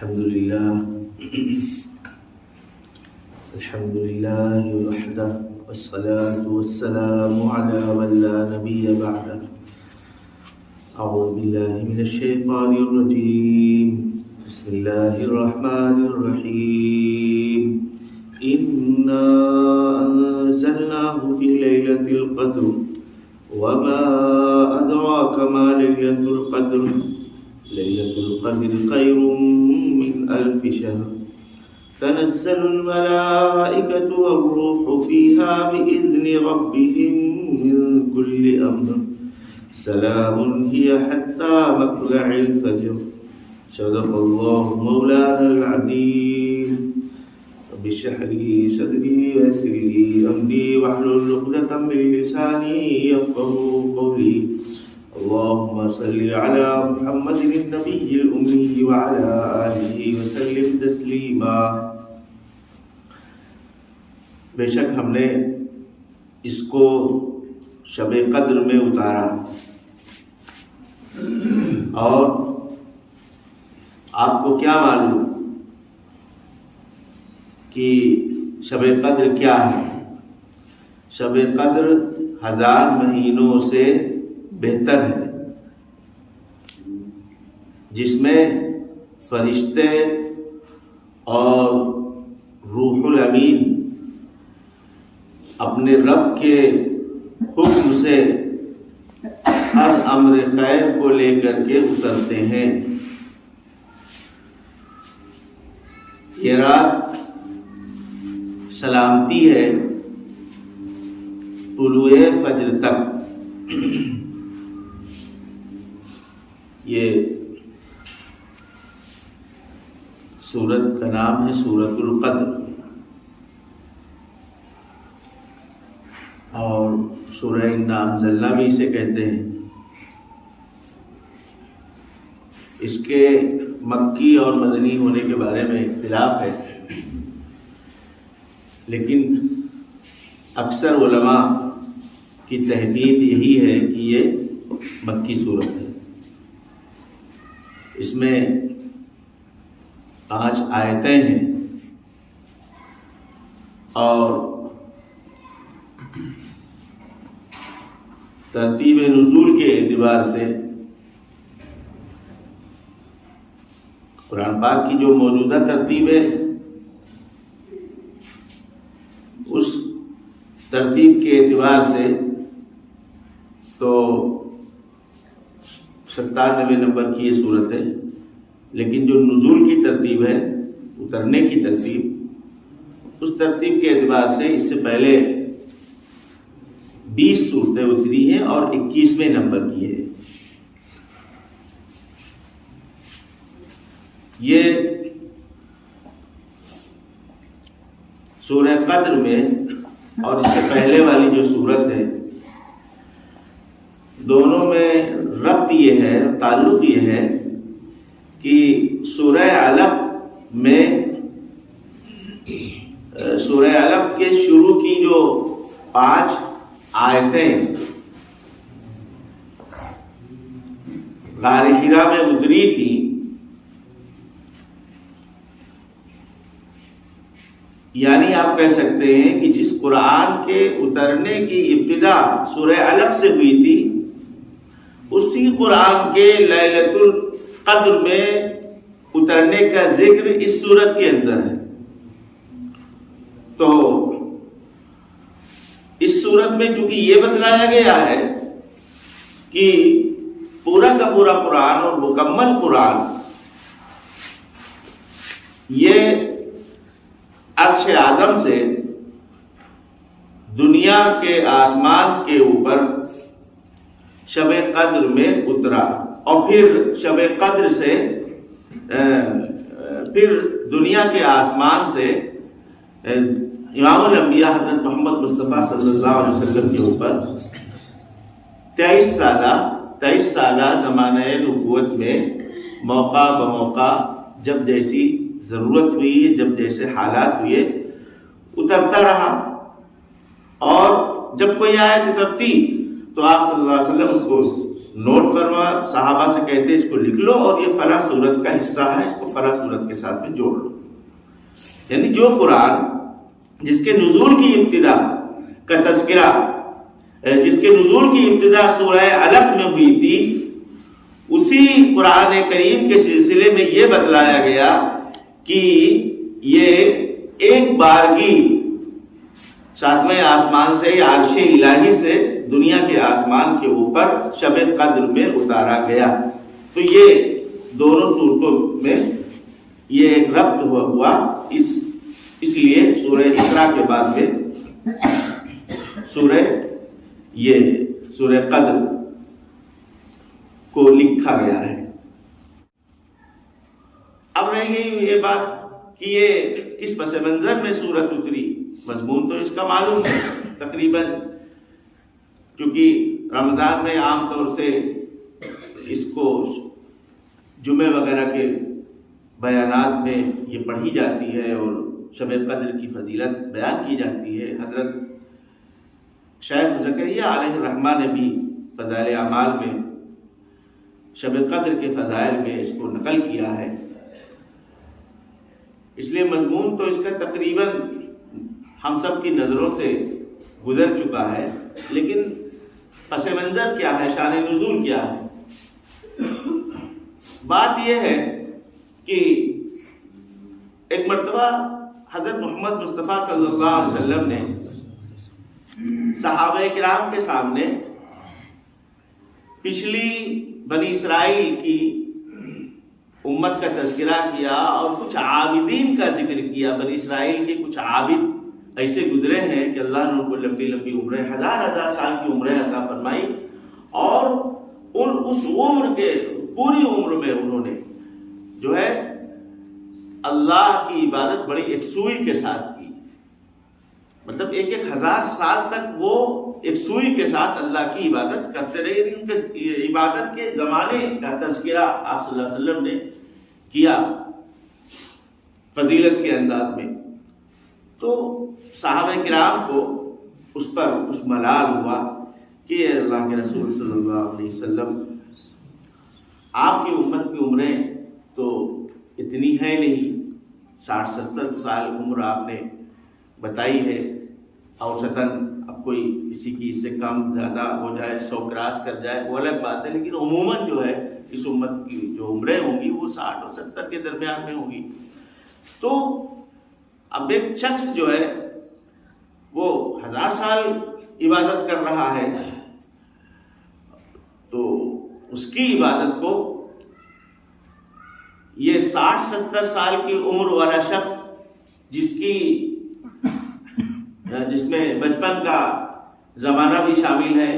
الحمد لله وحده والصلاة والسلام على من لا نبي بعده. أعوذ بالله من الشيطان الرجيم. بسم الله الرحمن الرحيم. إنا أنزلناه في ليلة القدر وما أدراك ما ليلة القدر. ليلة القدر خير من 1000 شهر. تنزل الملائكة والروح فيها بإذن ربهم من كل أمر. سلام هي حتى مطلع الفجر. صدق الله مولانا العظيم. رب اشرح لي صدري ويسر لي أمري واحلل عقدة من لساني يفقهوا قولي. اللهم صل على محمد النبي الأمي وعلى آله وسلم تسلیما. بے شک ہم نے اس کو شب قدر میں اتارا، اور آپ کو کیا معلوم کہ شب قدر کیا ہے؟ شب قدر 1000 مہینوں سے بہتر ہے، جس میں فرشتے اور روح الامین اپنے رب کے حکم سے ہر امر خیر کو لے کر کے اترتے ہیں. یہ رات سلامتی ہے طلوع فجر تک. یہ سورت کا نام ہے سورۃ القدر، اور سورہ انا انزلنا بھی اسے کہتے ہیں. اس کے مکی اور مدنی ہونے کے بارے میں اختلاف ہے، لیکن اکثر علماء کی تحقیق یہی ہے کہ یہ مکی سورت ہے. اس میں 5 آیتیں ہیں، اور ترتیب نزول کے اعتبار سے قرآن پاک کی جو موجودہ ترتیب ہے، اس ترتیب کے اعتبار سے تو 97 نمبر کی یہ صورت ہے. لیکن جو نزول کی ترتیب ہے، اترنے کی ترتیب، اس ترتیب کے اعتبار سے اس سے پہلے 20 صورتیں اتری ہیں اور 21ویں نمبر کی ہے. یہ سورہ قدر میں اور اس سے پہلے والی جو صورت ہے، دونوں میں ربط یہ ہے، تعلق یہ ہے کہ سورہ علق میں سورہ علق کے شروع کی جو 5 آیتیں غار حرا میں اتری تھی، یعنی آپ کہہ سکتے ہیں کہ جس قرآن کے اترنے کی ابتدا سورہ علق سے ہوئی تھی، اسی قرآن کے لیلۃ القدر میں اترنے کا ذکر اس سورت کے اندر ہے. تو اس سورت میں چونکہ یہ بتلایا گیا ہے کہ پورا کا پورا قرآن اور مکمل قرآن یہ عرش آدم سے دنیا کے آسمان کے اوپر شب قدر میں اترا، اور پھر شب قدر سے پھر دنیا کے آسمان سے امام الانبیاء حضرت محمد مصطفیٰ صلی اللہ علیہ وسلم کے اوپر 23 سالہ زمانہ نبوت میں موقع بموقع جب جیسی ضرورت ہوئی، جب جیسے حالات ہوئے، اترتا رہا. اور جب کوئی آیت اترتی تو آپ صلی اللہ علیہ وسلم اس کو نوٹ فرما، صحابہ سے کہتے اس کو لکھ لو اور یہ فلاں سورت کا حصہ ہے، اس کو فلاں سورت کے ساتھ میں جوڑ لو۔ یعنی جو قرآن جس کے نزول کی ابتدا کا تذکرہ، جس کے نزول کی ابتدا سورہ علق میں ہوئی تھی، اسی قرآن کریم کے سلسلے میں یہ بتلایا گیا کہ یہ ایک بارگی ساتویں آسمان سے یا عرش الہی سے دنیا کے آسمان کے اوپر شب قدر میں اتارا گیا۔ تو یہ دونوں صورتوں میں یہ ایک ربط ہوا، اس لیے سورہ اسراء کے بعد میں سورہ قدر کو لکھا گیا ہے۔ اب رہ گئی یہ بات کہ یہ کس پس منظر میں سورت اتری، مضمون تو اس کا معلوم ہے تقریباً، کیونکہ رمضان میں عام طور سے اس کو جمعے وغیرہ کے بیانات میں یہ پڑھی جاتی ہے اور شب قدر کی فضیلت بیان کی جاتی ہے۔ حضرت شیخ زکریا علیہ الرحمہ نے بھی فضائل اعمال میں شب قدر کے فضائل میں اس کو نقل کیا ہے، اس لیے مضمون تو اس کا تقریباً ہم سب کی نظروں سے گزر چکا ہے، لیکن پس منظر کیا ہے، شان نزول کیا ہے۔ بات یہ ہے کہ ایک مرتبہ حضرت محمد مصطفیٰ صلی اللہ علیہ وسلم نے صحابہ کرام کے سامنے پچھلی بنی اسرائیل کی امت کا تذکرہ کیا اور کچھ عابدین کا ذکر کیا۔ بنی اسرائیل کے کچھ عابد ایسے گزرے ہیں کہ اللہ نے ان کو لمبی لمبی عمریں، ہزار سال کی عمریں عطا فرمائی، اور اس عمر کے پوری عمر میں انہوں نے جو ہے اللہ کی عبادت بڑی یکسوئی کے ساتھ کی، مطلب 1000 سال تک وہ یکسوئی کے ساتھ اللہ کی عبادت کرتے رہے۔ ان کے عبادت کے زمانے کا تذکرہ آپ صلی اللہ علیہ وسلم نے کیا فضیلت کے انداز میں، تو صحابہ کرام کو اس پر کچھ ملال ہوا کہ اللہ کے رسول صلی اللہ علیہ وسلم، آپ کی امت کی عمریں تو اتنی ہے نہیں، 60-70 سال عمر آپ نے بتائی ہے اوسطاً، اب کوئی کسی کی اس سے کم زیادہ ہو جائے، 100 کراس کر جائے وہ الگ بات ہے، لیکن عموماً جو ہے اس امت کی جو عمریں ہوں گی وہ 60 اور 70 کے درمیان میں ہوں گی۔ تو اب ایک شخص جو ہے وہ 1000 سال عبادت کر رہا ہے، تو اس کی عبادت کو یہ 60-70 سال کی عمر والا شخص جس میں بچپن کا زمانہ بھی شامل ہے،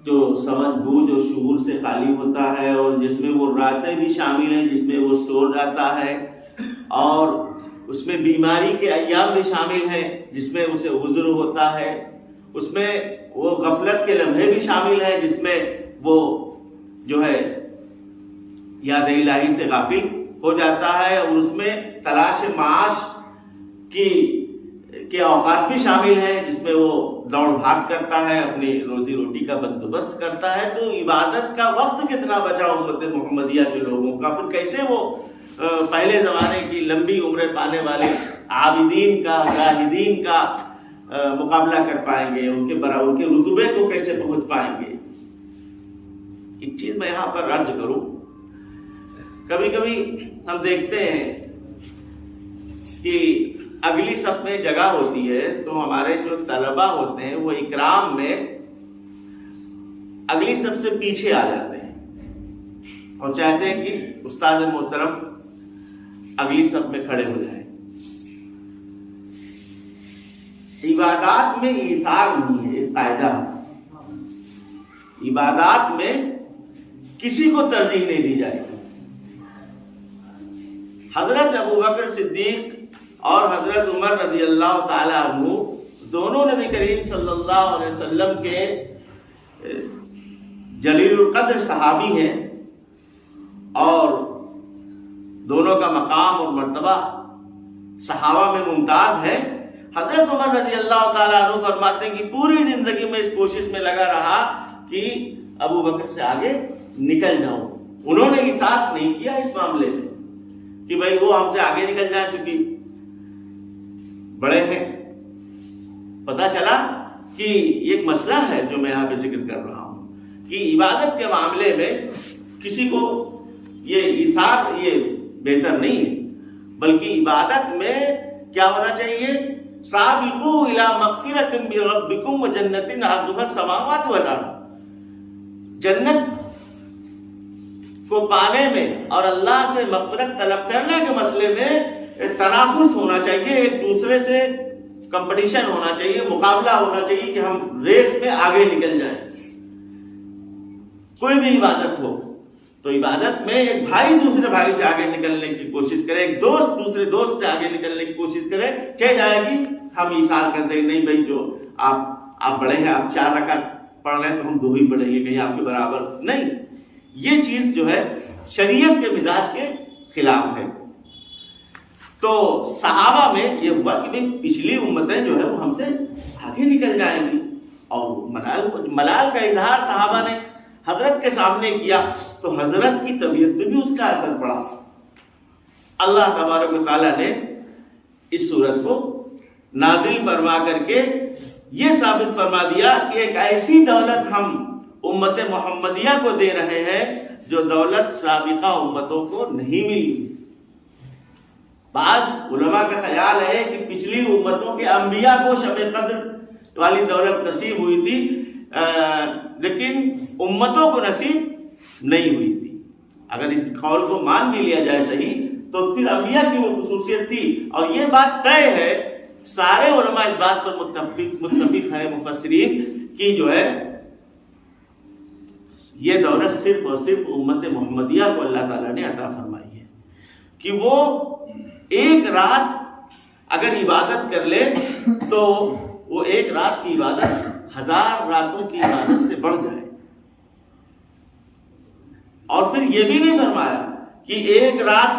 جو سمجھ بوجھ اور شعور سے خالی ہوتا ہے، اور جس میں وہ راتیں بھی شامل ہیں جس میں وہ سو جاتا ہے، اور اس میں بیماری کے ایام بھی شامل ہیں جس میں اسے عذر ہوتا ہے، اس میں وہ غفلت کے لمحے بھی شامل ہیں جس میں وہ جو ہے یاد الہی سے غافل ہو جاتا ہے، اور اس میں تلاش معاش کے اوقات بھی شامل ہیں جس میں وہ دوڑ بھاگ کرتا ہے، اپنی روزی روٹی کا بندوبست کرتا ہے۔ تو عبادت کا وقت کتنا بچا امت محمدیہ کے لوگوں کا، پھر کیسے وہ پہلے زمانے کی لمبی عمریں پانے والے عابدین کا، زاہدین کا مقابلہ کر پائیں گے، ان کے برابر کے رتبے کو کیسے پہنچ پائیں گے۔ ایک چیز میں یہاں پر عرض کروں، کبھی کبھی ہم دیکھتے ہیں کہ اگلی صف میں جگہ ہوتی ہے تو ہمارے جو طلبہ ہوتے ہیں وہ اکرام میں اگلی صف سے پیچھے آ جاتے ہیں اور چاہتے ہیں کہ استاد محترم اگلی صف میں کھڑے ہو جائیں۔ عبادات میں ایثار نہیں ہے، ایک قاعدہ، عبادات میں کسی کو ترجیح نہیں دی جائے گی۔ حضرت ابوبکر صدیق اور حضرت عمر رضی اللہ تعالی عنہ دونوں نبی کریم صلی اللہ علیہ وسلم کے جلیل القدر صحابی ہیں، اور دونوں کا مقام اور مرتبہ صحابہ میں ممتاز ہے۔ حضرت عمر رضی اللہ تعالی عنہ فرماتے ہیں کہ پوری زندگی میں اس کوشش میں لگا رہا کہ ابو بکر سے آگے نکل جاؤں. انہوں نے اطاعت نہیں کیا اس معاملے میں کہ بھائی وہ ہم سے آگے نکل جائیں چونکہ بڑے ہیں. پتا چلا کہ ایک مسئلہ ہے جو میں یہاں پہ ذکر کر رہا ہوں کہ عبادت کے معاملے میں کسی کو یہ ایثار یہ بہتر نہیں ہے، بلکہ عبادت میں کیا ہونا چاہیے؟ سابقوا الی مغفرۃ من ربکم وجنۃ عرضها السماوات والارض. جنت کو پانے میں اور اللہ سے مغفرت طلب کرنے کے مسئلے میں تنافس ہونا چاہیے، ایک دوسرے سے کمپٹیشن ہونا چاہیے، مقابلہ ہونا چاہیے کہ ہم ریس میں آگے نکل جائیں. کوئی بھی عبادت ہو تو عبادت میں ایک بھائی دوسرے بھائی سے آگے نکلنے کی کوشش کرے، ایک دوست دوسرے دوست سے آگے نکلنے کی کوشش کرے. کہہ جائے گی ہم ایثار کرتے ہیں، نہیں بھائی جو آپ بڑے ہیں، آپ 4 رکعت پڑھ رہے ہیں تو ہم 2 ہی پڑھیں گے، کہیں آپ کے برابر نہیں. یہ چیز جو ہے شریعت کے مزاج کے خلاف ہے. تو صحابہ میں یہ ہوا کہ پچھلی امتیں جو ہے وہ ہم سے آگے نکل جائیں گی، اور ملال کا اظہار صحابہ نے حضرت کے سامنے کیا تو حضرت کی طبیعت پہ بھی اس کا اثر پڑا. اللہ تبارک و تعالیٰ نے اس صورت کو نازل فرما کر کے یہ ثابت فرما دیا کہ ایک ایسی دولت ہم امت محمدیہ کو دے رہے ہیں جو دولت سابقہ امتوں کو نہیں ملی. بعض علماء کا خیال ہے کہ پچھلی امتوں کے انبیاء کو شب قدر والی دولت نصیب ہوئی تھی، لیکن امتوں کو نصیب نہیں ہوئی تھی. اگر اس قول کو مان بھی لیا جائے صحیح تو پھر انبیاء کی وہ خصوصیت تھی. اور یہ بات طے ہے، سارے علماء اس بات پر متفق ہیں مفسرین کی جو ہے یہ دولت صرف اور صرف امت محمدیہ کو اللہ تعالیٰ نے عطا فرمائی ہے کہ وہ ایک رات اگر عبادت کر لے تو وہ ایک رات کی عبادت 1000 راتوں کی عبادت سے بڑھ جائے. اور پھر یہ بھی نہیں فرمایا کہ ایک رات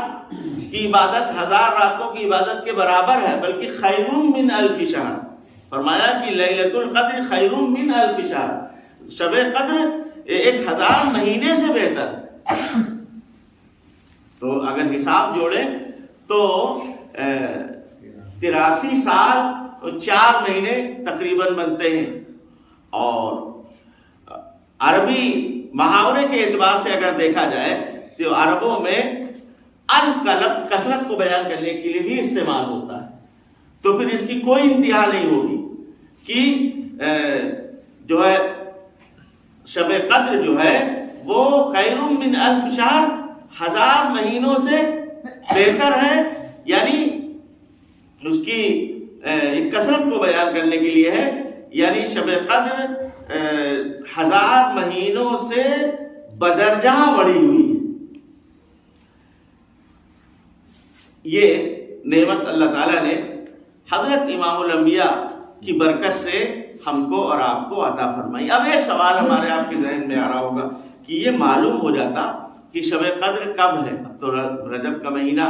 کی عبادت 1000 راتوں کی عبادت کے برابر ہے، بلکہ خیر من الف شہر. فرمایا کہ لیلۃ القدر خیر من الف شہر، شب قدر 1000 مہینے سے بہتر. تو اگر حساب جوڑیں تو 83 سال اور 4 مہینے تقریباً بنتے ہیں. اور عربی محاورے کے اعتبار سے اگر دیکھا جائے تو عربوں میں الف کا لفظ کثرت کو بیان کرنے کے لیے بھی استعمال ہوتا ہے. تو پھر اس کی کوئی انتہا نہیں ہوگی کہ جو ہے شب قدر جو ہے وہ خیر من الف شہر 1000 مہینوں سے بہتر ہے. یعنی اس کی کثرت کو بیان کرنے کے لیے ہے، یعنی شب قدر 1000 مہینوں سے بدرجہ بڑھی ہوئی ہے. یہ نعمت اللہ تعالیٰ نے حضرت امام الانبیاء کی برکت سے ہم کو اور آپ کو عطا فرمائی. اب ایک سوال ہمارے آپ کے ذہن میں آ رہا ہوگا کہ یہ معلوم ہو جاتا کہ شب قدر کب ہے. اب تو رجب کا مہینہ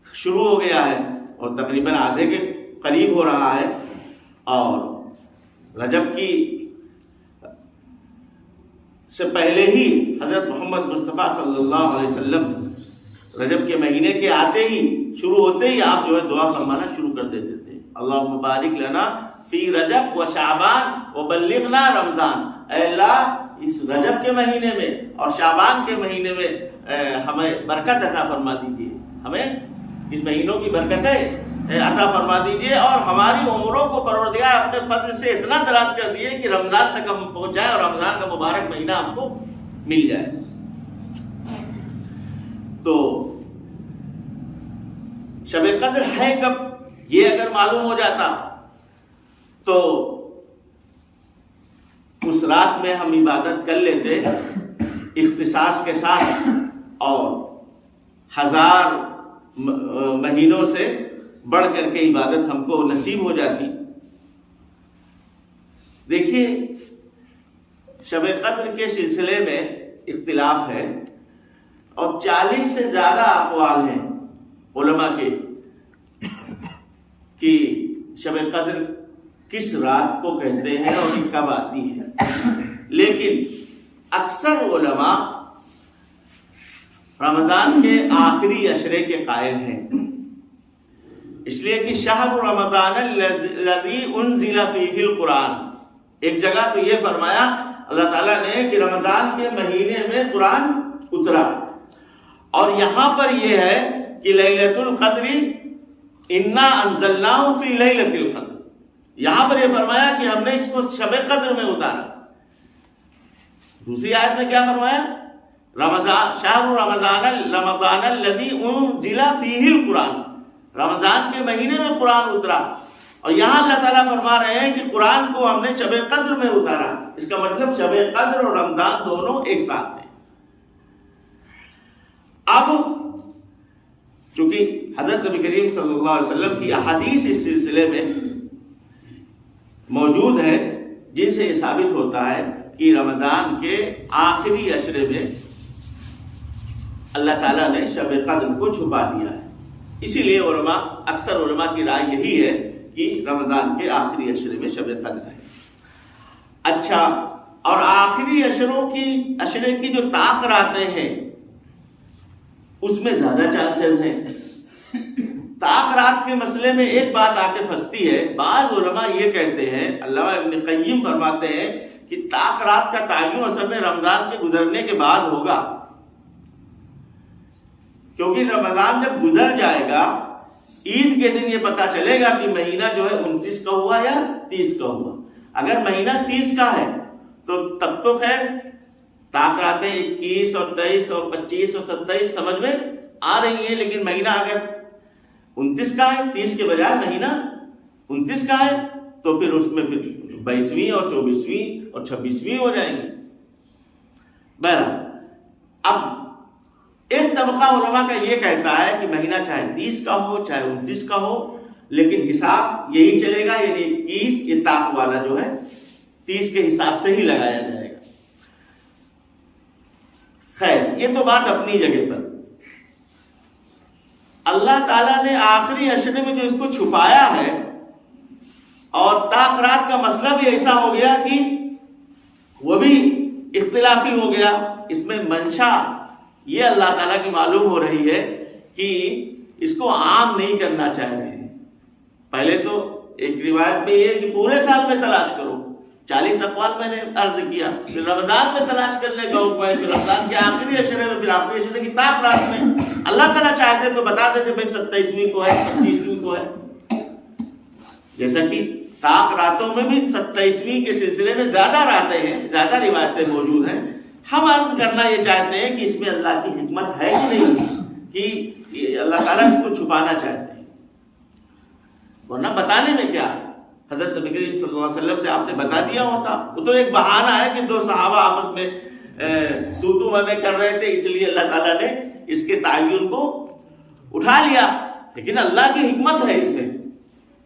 شروع ہو گیا ہے اور تقریباً آدھے کے قریب ہو رہا ہے، اور رجب کی سے پہلے ہی حضرت محمد مصطفیٰ صلی اللہ علیہ وسلم رجب کے مہینے کے آتے ہی شروع ہوتے ہی آپ جو ہے دعا فرمانا شروع کر دیتے تھے. اللہم بارک لنا فی رجب و شعبان و بلغنا رمضان. اے اللہ اس رجب کے مہینے میں اور شعبان کے مہینے میں ہمیں برکت عطا فرما دیجیے، ہمیں اس مہینوں کی برکتیں عطا فرما دیجیے، اور ہماری عمروں کو پروردگار اپنے فضل سے اتنا دراز کر دیے کہ رمضان تک ہم پہنچ جائیں اور رمضان کا مبارک مہینہ ہم کو مل جائے. تو شب قدر ہے کب، یہ اگر معلوم ہو جاتا تو اس رات میں ہم عبادت کر لیتے اختصاص کے ساتھ، اور 1000 مہینوں سے بڑھ کر کے عبادت ہم کو نصیب ہو جاتی. دیکھیے شب قدر کے سلسلے میں اختلاف ہے، اور 40 سے زیادہ اقوال ہیں علماء کے کہ شب قدر کس رات کو کہتے ہیں اور یہ کب آتی ہے. لیکن اکثر علماء رمضان کے آخری عشرے کے قائل ہیں، اس لیے کہ شہر رمضان الذی انزل فیہ القرآن، ایک جگہ تو یہ فرمایا اللہ تعالیٰ نے کہ رمضان کے مہینے میں قرآن اترا، اور یہاں پر یہ ہے کہ لیلۃ القدر انا انزلناہ فی لیلۃ القدر، یہاں پر یہ فرمایا کہ ہم نے اس کو شب قدر میں اتارا۔ دوسری آیت میں کیا فرمایا؟ شہر رمضان الذی انزل فیہ القرآن، رمضان کے مہینے میں قرآن اترا، اور یہاں اللہ تعالیٰ فرما رہے ہیں کہ قرآن کو ہم نے شب قدر میں اتارا۔ اس کا مطلب شب قدر اور رمضان دونوں ایک ساتھ ہیں۔ اب چونکہ حضرت نبی کریم صلی اللہ علیہ وسلم کی احادیث اس سلسلے میں موجود ہے جن سے یہ ثابت ہوتا ہے کہ رمضان کے آخری عشرے میں اللہ تعالیٰ نے شب قدر کو چھپا دیا ہے، اسی لیے اکثر علماء کی رائے یہی ہے کہ رمضان کے آخری عشرے میں شب قدر ہے۔ اچھا، اور آخری عشرے کی جو تاخیراتیں ہیں اس میں زیادہ چانسز ہیں۔ تاخیرات کے مسئلے میں ایک بات آ کے پھنستی ہے، بعض علماء یہ کہتے ہیں، علامہ ابن قیم فرماتے ہیں کہ تاخیرات کا تعین اصل میں رمضان کے گزرنے کے بعد ہوگا، کیونکہ رمضان جب گزر جائے گا عید کے دن یہ پتا چلے گا کہ مہینہ جو ہے 29 کا ہوا یا 30 کا ہوا۔ اگر مہینہ 30 کا ہے تو تب تو خیر تاخیراتیں 21 اور 23 اور 25 اور 27 سمجھ میں آ رہی ہیں، لیکن مہینہ اگر 29 کا ہے، 30 کے بجائے مہینہ 29 کا ہے تو پھر اس میں پھر 22ویں اور 24ویں اور 26ویں ہو جائیں گی۔ بہرحال اب ایک طبقہ علماء کا یہ کہتا ہے کہ مہینہ چاہے 30 کا ہو چاہے 29 کا ہو، لیکن حساب یہی چلے گا، یعنی 21 یہ طاق والا جو ہے 30 کے حساب سے ہی لگایا جائے گا۔ خیر، یہ تو بات اپنی جگہ پر۔ اللہ تعالیٰ نے آخری عشرے میں جو اس کو چھپایا ہے، اور تاخیرات کا مسئلہ بھی ایسا ہو گیا کہ وہ بھی اختلافی ہو گیا، اس میں منشا یہ اللہ تعالیٰ کی معلوم ہو رہی ہے کہ اس کو عام نہیں کرنا چاہتے ہیں۔ پہلے تو ایک روایت میں یہ کہ پورے سال میں تلاش کرو، 40 اقوال میں نے عرض کیا، پھر رمضان میں تلاش کرنے کا حکم ہے، پھر رمضان کے آخری عشرے میں، پھر آخری عشرے کی تاخیرات میں۔ اللہ تعالیٰ چاہتے تو بتا دیتے بھائی 27ویں کو ہے، 25ویں کو ہے، جیسا کہ تاخیراتوں میں بھی 27ویں کے سلسلے میں زیادہ راتیں ہیں، زیادہ روایتیں موجود ہیں۔ ہم عرض کرنا یہ چاہتے ہیں کہ اس میں اللہ کی حکمت ہے کہ نہیں، کہ اللہ تعالیٰ اس کو چھپانا چاہتے ہیں، ورنہ بتانے میں کیا؟ حضرت نبی کریم صلی اللہ علیہ وسلم سے آپ نے بتا دیا ہوتا، وہ تو ایک بہانہ ہے کہ دو صحابہ آپس میں تو میں کر رہے تھے، اس لیے اللہ تعالیٰ نے اس کے تعین کو اٹھا لیا۔ لیکن اللہ کی حکمت ہے اس میں،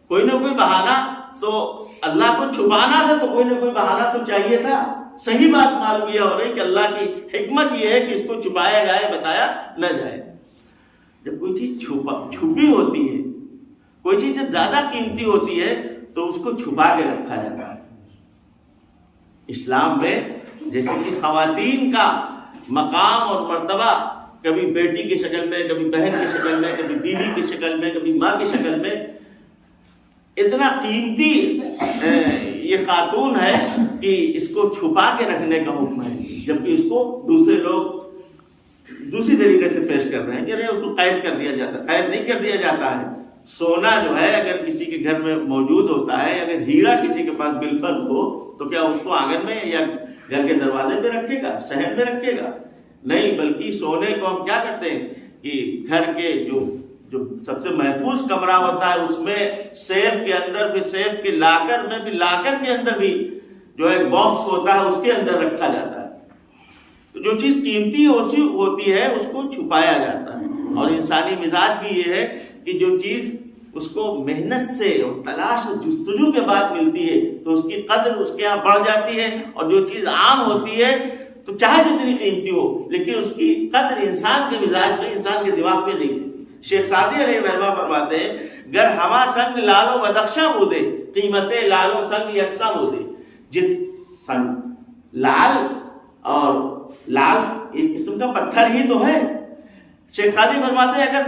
کوئی نہ کوئی بہانہ تو اللہ کو چھپانا تھا، تو کوئی نہ کوئی بہانہ تو چاہیے تھا۔ صحیح بات معلوم یہ ہو رہی کہ اللہ کی حکمت یہ ہے کہ اس کو چھپایا جائے، بتایا نہ جائے۔ جب کوئی چیز چھپی ہوتی ہے، کوئی چیز جب زیادہ قیمتی ہوتی ہے تو اس کو چھپا کے رکھا جاتا ہے۔ اسلام میں جیسے کہ خواتین کا مقام اور مرتبہ کبھی بیٹی کی شکل میں، کبھی بہن کی شکل میں، کبھی بیوی کی شکل میں، کبھی ماں کی شکل میں، اتنا قیمتی یہ خاتون ہے کہ اس کو چھپا کے رکھنے کا حکم ہے، جبکہ اس کو دوسرے لوگ دوسری طریقے سے پیش کر رہے ہیں کہ اس کو قید کر دیا جاتا ہے۔ قید نہیں کر دیا جاتا ہے۔ سونا جو ہے اگر کسی کے گھر میں موجود ہوتا ہے، اگر ہیرا کسی کے پاس بالفرض ہو تو کیا اس کو آنگن میں یا گھر کے دروازے پہ رکھے گا، صحن میں رکھے گا؟ نہیں، بلکہ سونے کو ہم کیا کرتے ہیں کہ گھر کے جو سب سے محفوظ کمرہ ہوتا ہے اس میں سیف کے اندر، پھر سیف کے لاکر میں، پھر لاکر کے اندر بھی جو ایک باکس ہوتا ہے اس کے اندر رکھا جاتا ہے۔ تو جو چیز قیمتی ہوتی ہے اس کو چھپایا جاتا ہے، اور انسانی مزاج بھی یہ ہے کہ جو چیز اس کو محنت سے اور تلاش جستجو کے بعد ملتی ہے تو اس کی قدر اس کے یہاں بڑھ جاتی ہے، اور جو چیز عام ہوتی ہے تو چاہے جتنی قیمتی ہو لیکن اس کی قدر انسان کے مزاج میں، انسان کے دماغ میں نہیں۔ شیخ سعدی علیہ رحمہ فرماتے ہیں، گر ہما سنگ لالو بدخشاں بودے، قیمت لالو سنگ یکساں بودے۔ جت سنگ لال، اور لال ایک قسم کا پتھر ہی تو ہے. شیخ قاضی فرماتے ہیں اگر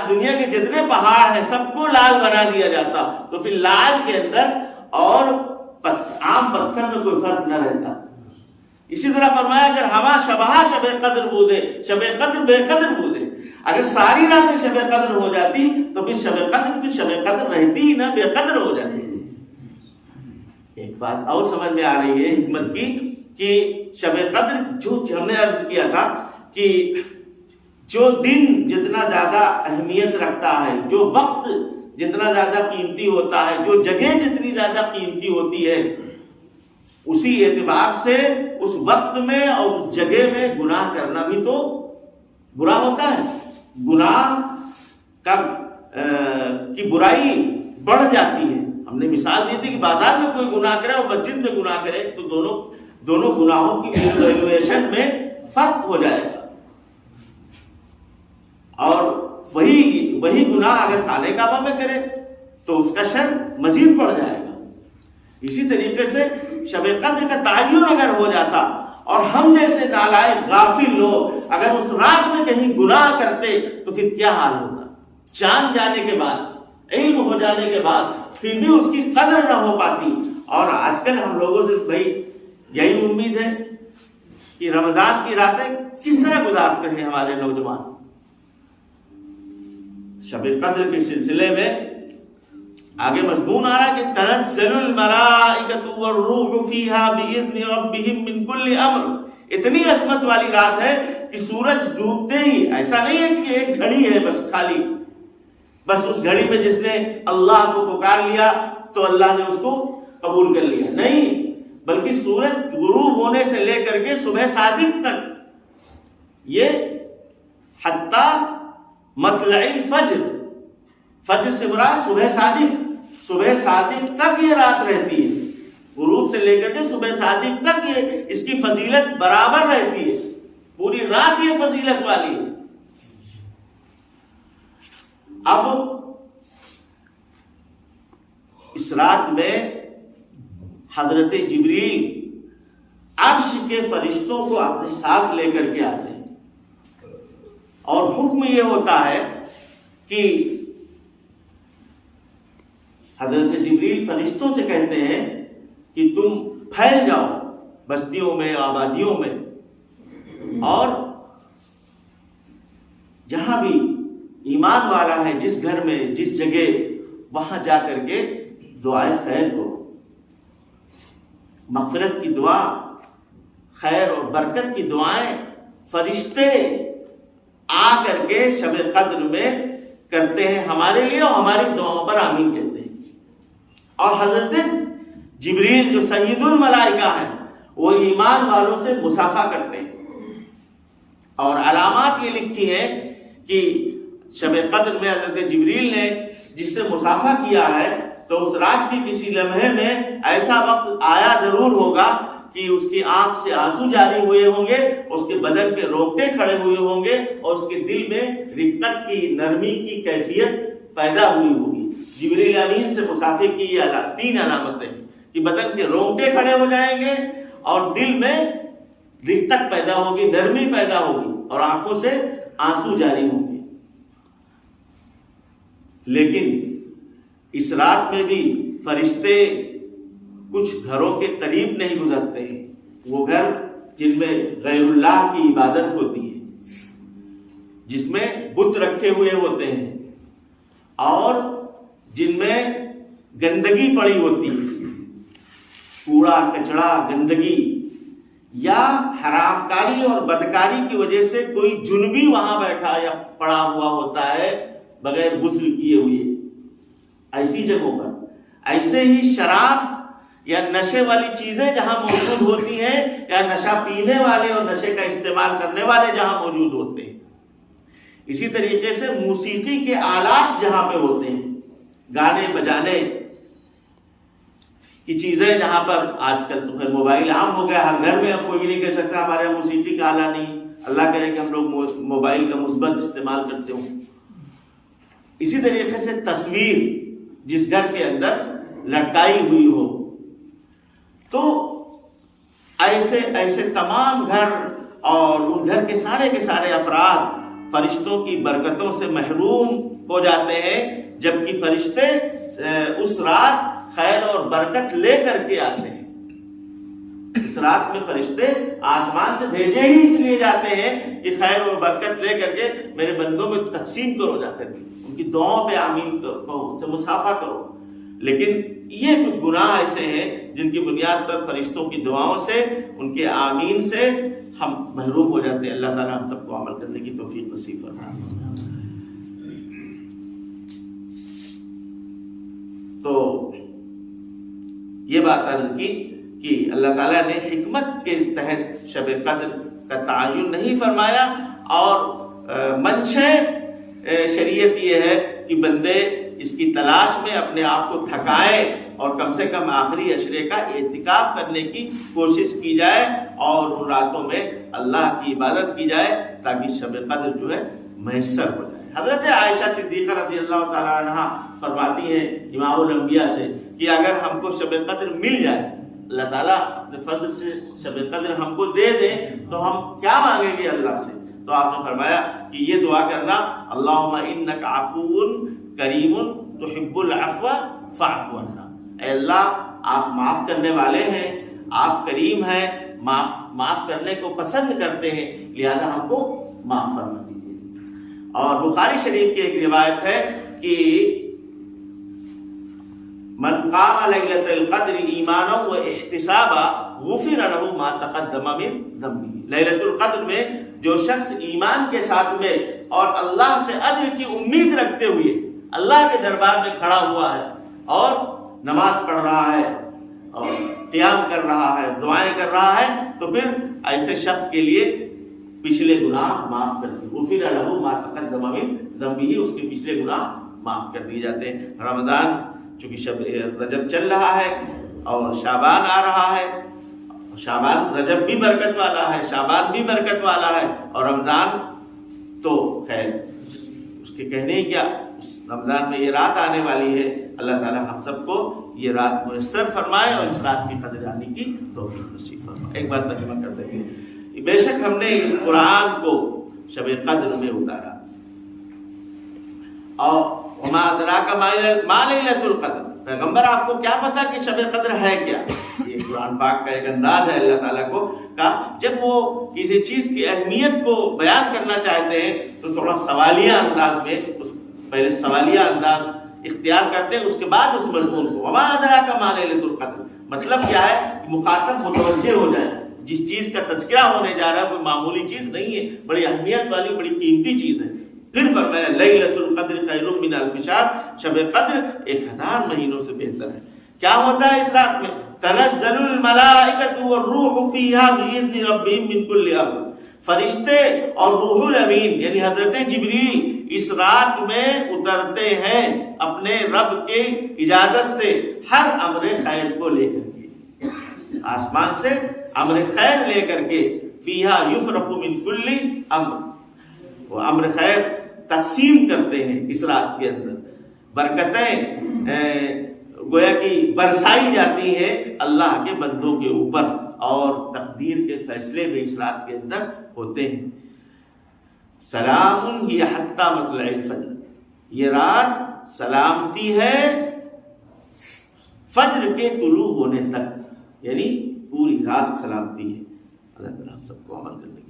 دنیا کے جتنے پہاڑ ہیں سب کو لال بنا دیا جاتا تو پھر لال کے اندر اور عام پتھر میں کوئی فرق نہ رہتا. اسی طرح فرمایا اگر ہوا شبہ شب قدر بودے، شب قدر بے قدر بودے، اگر ساری راتیں شب قدر ہو جاتی تو پھر شب قدر رہتی ہی نہ، بے قدر ہو جاتی. ایک بات اور سمجھ میں آ رہی ہے حکمت کی کہ شب قدر جو ہم نے عرض کیا تھا کہ جو دن جتنا زیادہ اہمیت رکھتا ہے، جو وقت جتنا زیادہ قیمتی ہوتا ہے، جو جگہ جتنی زیادہ قیمتی ہوتی ہے، اسی اعتبار سے اس وقت میں اور اس جگہ میں گناہ کرنا بھی تو برا ہوتا ہے. گناہ کی برائی بڑھ جاتی ہے. ہم نے مثال دی تھی کہ بازار میں کوئی گناہ کرے اور مسجد میں گناہ کرے تو دونوں گناہوں کی ایویلویشن میں فرق ہو جائے گا، اور وہی گناہ اگر خانہ کعبہ میں کرے تو اس کا شر مزید بڑھ جائے گا. اسی طریقے سے شب قدر کا تعین اگر ہو جاتا اور ہم جیسے نالائق غافل لوگ اگر اس رات میں کہیں گناہ کرتے تو پھر کیا حال ہوتا. جان جانے کے بعد، علم ہو جانے کے بعد پھر بھی اس کی قدر نہ ہو پاتی. اور آج کل ہم لوگوں سے بھائی یہی امید ہے کہ رمضان کی راتیں کس طرح گزارتے ہیں ہمارے نوجوان. شب قدر کے سلسلے میں آگے مضمون آ رہا ہے کہ تنزل الملائکۃ والروح فیہا باذن ربہم من کل امر. اتنی عظمت والی رات ہے کہ سورج ڈوبتے ہی، ایسا نہیں ہے کہ ایک گھڑی ہے بس خالی، بس اس گھڑی میں جس نے اللہ کو پکار لیا تو اللہ نے اس کو قبول کر لیا، نہیں، بلکہ سورج غروب ہونے سے لے کر کے صبح صادق تک، یہ حتیٰ مطلع الفجر، فجر سے مراد صبح صادق تک یہ رات رہتی ہے. غروب سے لے کر کے صبح صادق تک یہ اس کی فضیلت برابر رہتی ہے. پوری رات یہ فضیلت والی ہے. اب اس رات میں حضرت جبریل عرش کے فرشتوں کو اپنے ساتھ لے کر کے آتے ہیں، اور حکم یہ ہوتا ہے کہ حضرت جبریل فرشتوں سے کہتے ہیں کہ تم پھیل جاؤ بستیوں میں، آبادیوں میں، اور جہاں بھی ایمان والا ہے، جس گھر میں، جس جگہ، وہاں جا کر کے دعائے خیر کو، مغفرت کی دعا، خیر اور برکت کی دعائیں فرشتے آ کر کے شب قدر میں کرتے ہیں ہمارے لیے، اور ہماری دعاؤں پر آمین کہتے ہیں. اور حضرت جبریل جو سید الملائکہ ہیں وہ ایمان والوں سے مصافحہ کرتے ہیں، اور علامات یہ لکھی ہیں کہ شب قدر میں حضرت جبریل نے جس سے مصافحہ کیا ہے تو اس رات کی کسی لمحے میں ایسا وقت آیا ضرور ہوگا کہ اس کی آنکھ سے آنسو جاری ہوئے ہوں گے، اس کے بدن کے رونگٹے کھڑے ہوئے ہوں گے، اور اس کے دل میں رقت کی، نرمی کی کیفیت پیدا ہوئی ہوگی. جبریل امین سے مصافحے کی یہ 3 علامتیں ہیں کہ بدن کے رونگٹے کھڑے ہو جائیں گے، اور دل میں رقت پیدا ہوگی، نرمی پیدا ہوگی، اور آنکھوں سے آنسو جاری ہوں گے. لیکن اس رات میں بھی فرشتے کچھ گھروں کے قریب نہیں گزرتے ہیں. وہ گھر جن میں غیر اللہ کی عبادت ہوتی ہے، جس میں بت رکھے ہوئے ہوتے ہیں، اور جن میں گندگی پڑی ہوتی ہے، کوڑا کچڑا، گندگی، یا حرام کاری اور بدکاری کی وجہ سے کوئی جنبی وہاں بیٹھا یا پڑا ہوا ہوتا ہے بغیر غسل کیے ہوئے. ایسی جگہوں پر ایسے ہی شراب یا نشے والی چیزیں جہاں موجود ہوتی ہیں، یا نشہ پینے والے اور نشے کا استعمال کرنے والے جہاں موجود ہوتے ہیں، اسی طریقے سے موسیقی کے آلات جہاں پہ ہوتے ہیں، گانے بجانے کی چیزیں جہاں پر، آج کل تو خیر موبائل عام ہو گیا، ہر گھر میں اب کوئی نہیں کہہ سکتا ہمارے یہاں موسیقی کا آلہ نہیں. اللہ کرے کہ ہم لوگ موبائل کا مثبت استعمال کرتے ہوں. اسی طریقے سے تصویر جس گھر کے اندر لٹکائی ہوئی ہو، تو ایسے ایسے تمام گھر اور ان گھر کے سارے افراد فرشتوں کی برکتوں سے محروم ہو جاتے ہیں، جبکہ فرشتے اس رات خیر اور برکت لے کر کے آتے ہیں۔ اس رات میں فرشتے آسمان سے بھیجے ہی اس لیے جاتے ہیں کہ خیر اور برکت لے کر کے میرے بندوں میں تقسیم کرو، جا کر کے ان کی دعاؤں پہ آمین کہو، ان سے مصافحہ کرو۔ لیکن یہ کچھ گناہ ایسے ہیں جن کی بنیاد پر فرشتوں کی دعاؤں سے، ان کے آمین سے ہم محروم ہو جاتے ہیں۔ اللہ تعالیٰ ہم سب کو عمل کرنے کی توفیق نصیب فرمائے۔ تو یہ بات عرض کی کہ اللہ تعالیٰ نے حکمت کے تحت شب قدر کا تعین نہیں فرمایا، اور منشا شریعت یہ ہے کہ بندے اس کی تلاش میں اپنے آپ کو تھکائے اور کم سے کم آخری عشرے کا اعتکاف کرنے کی کوشش کی جائے اور ان راتوں میں اللہ کی عبادت کی جائے تاکہ شب قدر جو ہے میسر ہو جائے۔ حضرت عائشہ صدیقہ رضی اللہ تعالیٰ عنہ فرماتی ہیں امام الانبیاء سے کہ اگر ہم کو شب قدر مل جائے، اللہ تعالیٰ اپنے فضل سے شب قدر ہم کو دے دیں، تو ہم کیا مانگیں گے اللہ سے؟ تو آپ نے فرمایا کہ یہ دعا کرنا، اللہم انک عفو کریم تحب العفو فاعف عنا۔ اے اللہ، آپ معاف کرنے والے ہیں، آپ کریم ہیں، معاف کرنے کو پسند کرتے ہیں، لہذا ہم کو معاف فرما دیجیے۔ اور بخاری شریف کی ایک روایت ہے کہ من قام لیلۃ القدر ایمانا و احتسابا غفر له ما تقدم من ذنبه۔ لیلۃ القدر میں جو شخص ایمان کے ساتھ میں اور اللہ سے اجر کی امید رکھتے ہوئے اللہ کے دربار میں کھڑا ہوا ہے اور نماز پڑھ رہا ہے اور قیام کر رہا ہے، دعائیں کر رہا ہے، تو پھر ایسے شخص کے لیے پچھلے گناہ معاف کر دیے، غفر له ما تقدم من ذنبه، اس کے پچھلے گناہ معاف کر دیے جاتے ہیں۔ رمضان چونکہ شب رجب چل رہا ہے اور شعبان آ رہا ہے، شعبان رجب بھی برکت والا ہے، شعبان بھی برکت والا ہے، اور رمضان تو خیر اس کے کہنے ہی کیا، اس رمضان میں یہ رات آنے والی ہے۔ اللہ تعالیٰ ہم سب کو یہ رات میسر فرمائے اور اس رات کی قدر جاننے کی توفیق نصیب فرمائے۔ ایک بات ترجمہ کر دیں گے، بے شک ہم نے اس قرآن کو شب قدر میں اتارا، اور وما ادراک ما لیلۃ القدر، پیغمبر آپ کو کیا پتا کہ شب قدر ہے کیا؟ یہ قرآن پاک کا ایک انداز ہے اللہ تعالیٰ کو کا، جب وہ کسی چیز کی اہمیت کو بیان کرنا چاہتے ہیں تو تھوڑا سوالیہ انداز میں، پہلے سوالیہ انداز اختیار کرتے ہیں، اس کے بعد اس مضمون کو وما ادراک ما لیلۃ القدر، مطلب کیا ہے کہ مخاطب متوجہ ہو جائے، جس چیز کا تذکرہ ہونے جا رہا ہے کوئی معمولی چیز نہیں ہے، بڑی اہمیت والی بڑی قیمتی چیز ہے۔ پھر فرمایا لیلۃ القدر خیر من الف شہر، شب قدر 1000 مہینوں سے بہتر ہے۔ کیا ہوتا ہے اس رات میں؟ تنزل الملائکۃ والروح فیہا بإذن ربہم من کل امر، فرشتے اور روح الامین یعنی حضرت جبریل اس رات میں اترتے ہیں اپنے رب کے اجازت سے ہر امر خیر کو لے کر کے، آسمان سے امر خیر لے کر کے، فیہا یفرق من کل امر، وہ امر خیر تقسیم کرتے ہیں اس رات کے اندر، برکتیں گویا کہ برسائی جاتی ہیں اللہ کے بندوں کے اوپر، اور تقدیر کے فیصلے بھی اس رات کے اندر ہوتے ہیں۔ سلام ہی حتی مطلع الفجر، یہ رات سلامتی ہے فجر کے طلوع ہونے تک، یعنی پوری رات سلامتی ہے۔ اللہ تعالیٰ ہم سب کو عمل کرنے